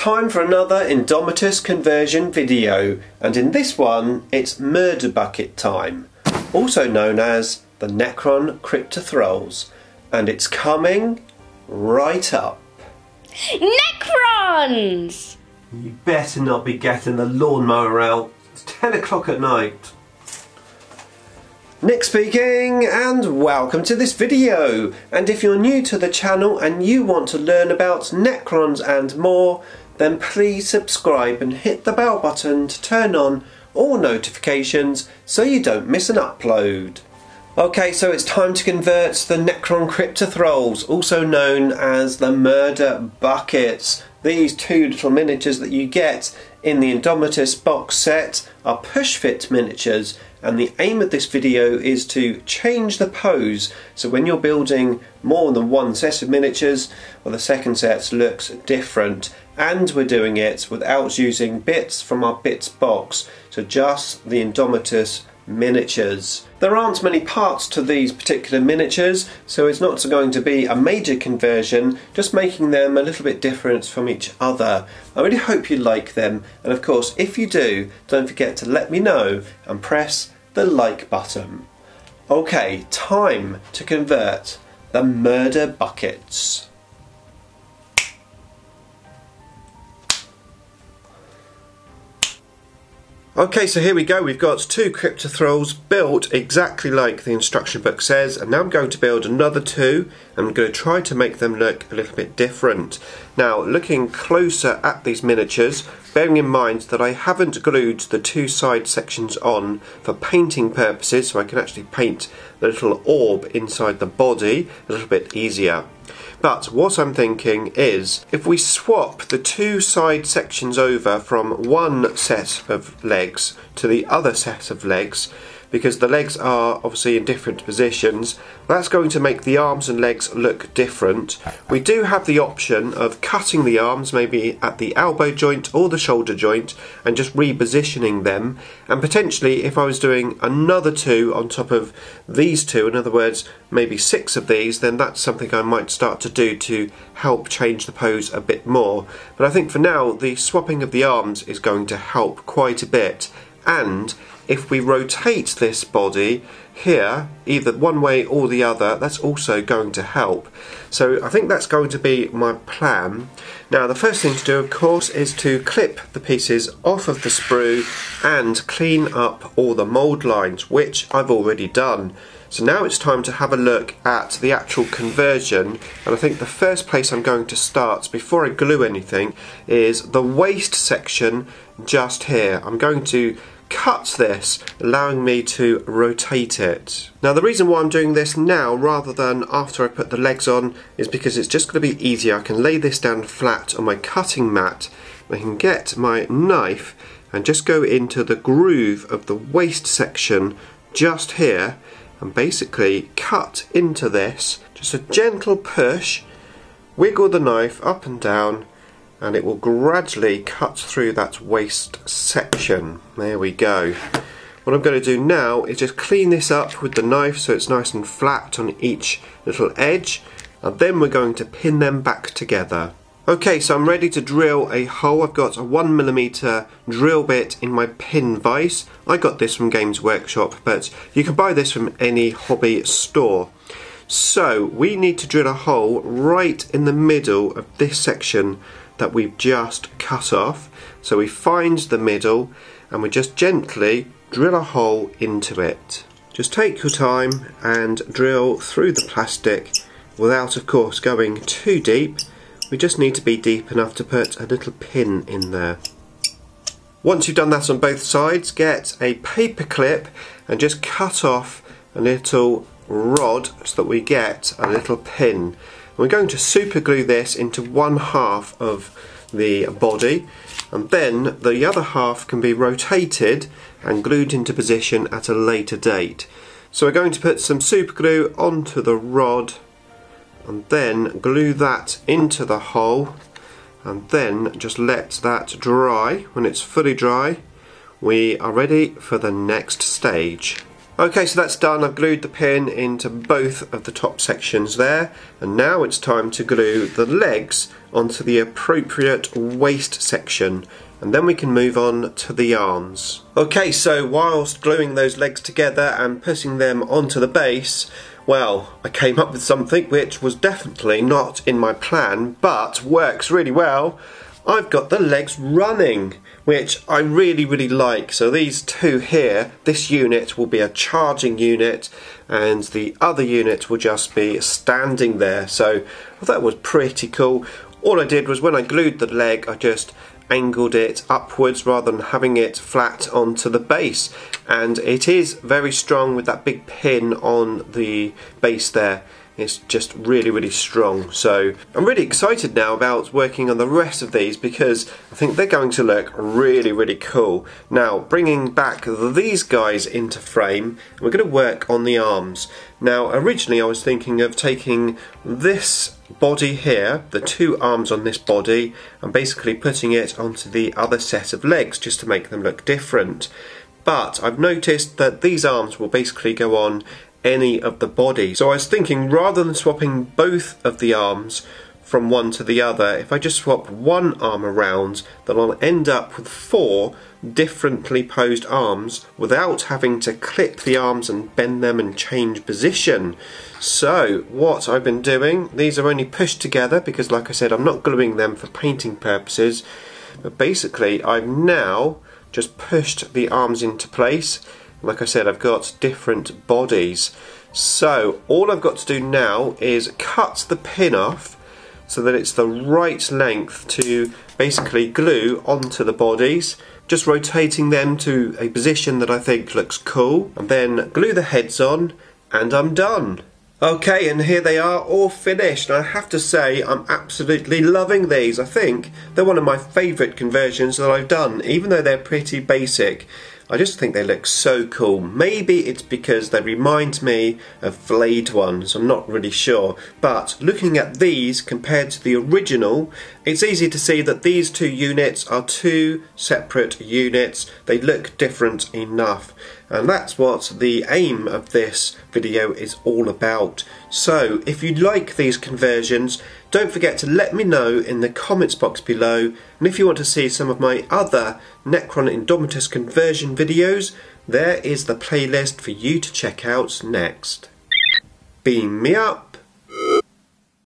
time for another Indomitus conversion video, and in this one it's murder bucket time, also known as the Necron Cryptothralls, and it's coming right up. Necrons! You better not be getting the lawnmower out. It's 10 o'clock at night. Nick speaking, and welcome to this video. And if you're new to the channel and you want to learn about Necrons and more, then please subscribe and hit the bell button to turn on all notifications so you don't miss an upload. Okay, so it's time to convert the Necron Cryptothralls, also known as the murder buckets. These two little miniatures that you get in the Indomitus box set are push fit miniatures, and the aim of this video is to change the pose, so when you're building more than one set of miniatures, well, the second set looks different, and we're doing it without using bits from our bits box, so just the Indomitus miniatures. There aren't many parts to these particular miniatures, so it's not going to be a major conversion, just making them a little bit different from each other. I really hope you like them, and of course if you do, don't forget to let me know and press the like button. Okay, time to convert the murder buckets. Okay, so here we go. We've got two Cryptothralls built exactly like the instruction book says, and now I'm going to build another two. I'm going to try to make them look a little bit different. Now, looking closer at these miniatures, bearing in mind that I haven't glued the two side sections on for painting purposes, so I can actually paint the little orb inside the body a little bit easier. But what I'm thinking is, if we swap the two side sections over from one set of legs to the other set of legs, because the legs are obviously in different positions, that's going to make the arms and legs look different. We do have the option of cutting the arms, maybe at the elbow joint or the shoulder joint, and just repositioning them. And potentially, if I was doing another two on top of these two, in other words, maybe 6 of these, then that's something I might start to do to help change the pose a bit more. But I think for now, the swapping of the arms is going to help quite a bit. And if we rotate this body here, either one way or the other, that's also going to help. So I think that's going to be my plan. Now, the first thing to do, of course, is to clip the pieces off of the sprue and clean up all the mould lines, which I've already done. So now it's time to have a look at the actual conversion, and I think the first place I'm going to start before I glue anything is the waist section just here. I'm going to cut this, allowing me to rotate it. Now, the reason why I'm doing this now rather than after I put the legs on is because it's just going to be easier. I can lay this down flat on my cutting mat. I can get my knife and just go into the groove of the waist section just here and basically cut into this. Just a gentle push, wiggle the knife up and down, and it will gradually cut through that waist section. There we go. What I'm going to do now is just clean this up with the knife so it's nice and flat on each little edge, and then we're going to pin them back together. Okay, so I'm ready to drill a hole. I've got a 1mm drill bit in my pin vise. I got this from Games Workshop, but you can buy this from any hobby store. So we need to drill a hole right in the middle of this section that we've just cut off. So we find the middle and we just gently drill a hole into it. Just take your time and drill through the plastic without, of course, going too deep. We just need to be deep enough to put a little pin in there. Once you've done that on both sides, get a paper clip and just cut off a little rod so that we get a little pin. We're going to super glue this into one half of the body, and then the other half can be rotated and glued into position at a later date. So we're going to put some super glue onto the rod and then glue that into the hole, and then just let that dry. When it's fully dry, we are ready for the next stage. Okay, so that's done. I've glued the pin into both of the top sections there, and now it's time to glue the legs onto the appropriate waist section, and then we can move on to the arms. Okay, so whilst gluing those legs together and putting them onto the base, well, I came up with something which was definitely not in my plan, but works really well. I've got the legs running, which I really like. So these two here, this unit will be a charging unit and the other unit will just be standing there. So that was pretty cool. All I did was when I glued the leg, I just angled it upwards rather than having it flat onto the base, and it is very strong with that big pin on the base there. It's just really strong. So I'm really excited now about working on the rest of these because I think they're going to look really cool. Now, bringing back these guys into frame, we're going to work on the arms. Now, originally I was thinking of taking this body here, the two arms on this body, and basically putting it onto the other set of legs just to make them look different. But I've noticed that these arms will basically go on any of the body. So I was thinking, rather than swapping both of the arms from one to the other, if I just swap one arm around, then I'll end up with 4 differently posed arms without having to clip the arms and bend them and change position. So what I've been doing, these are only pushed together because, like I said, I'm not gluing them for painting purposes, but basically I've now just pushed the arms into place. Like I said, I've got different bodies. So all I've got to do now is cut the pin off so that it's the right length to basically glue onto the bodies, just rotating them to a position that I think looks cool, and then glue the heads on, and I'm done. Okay, and here they are all finished. And I have to say, I'm absolutely loving these. I think they're one of my favourite conversions that I've done, even though they're pretty basic. I just think they look so cool. Maybe it's because they remind me of flayed ones, I'm not really sure. But looking at these compared to the original, it's easy to see that these two units are two separate units. They look different enough. And that's what the aim of this video is all about. So if you like these conversions, don't forget to let me know in the comments box below, and if you want to see some of my other Necron Indomitus conversion videos, there is the playlist for you to check out next. Beam me up!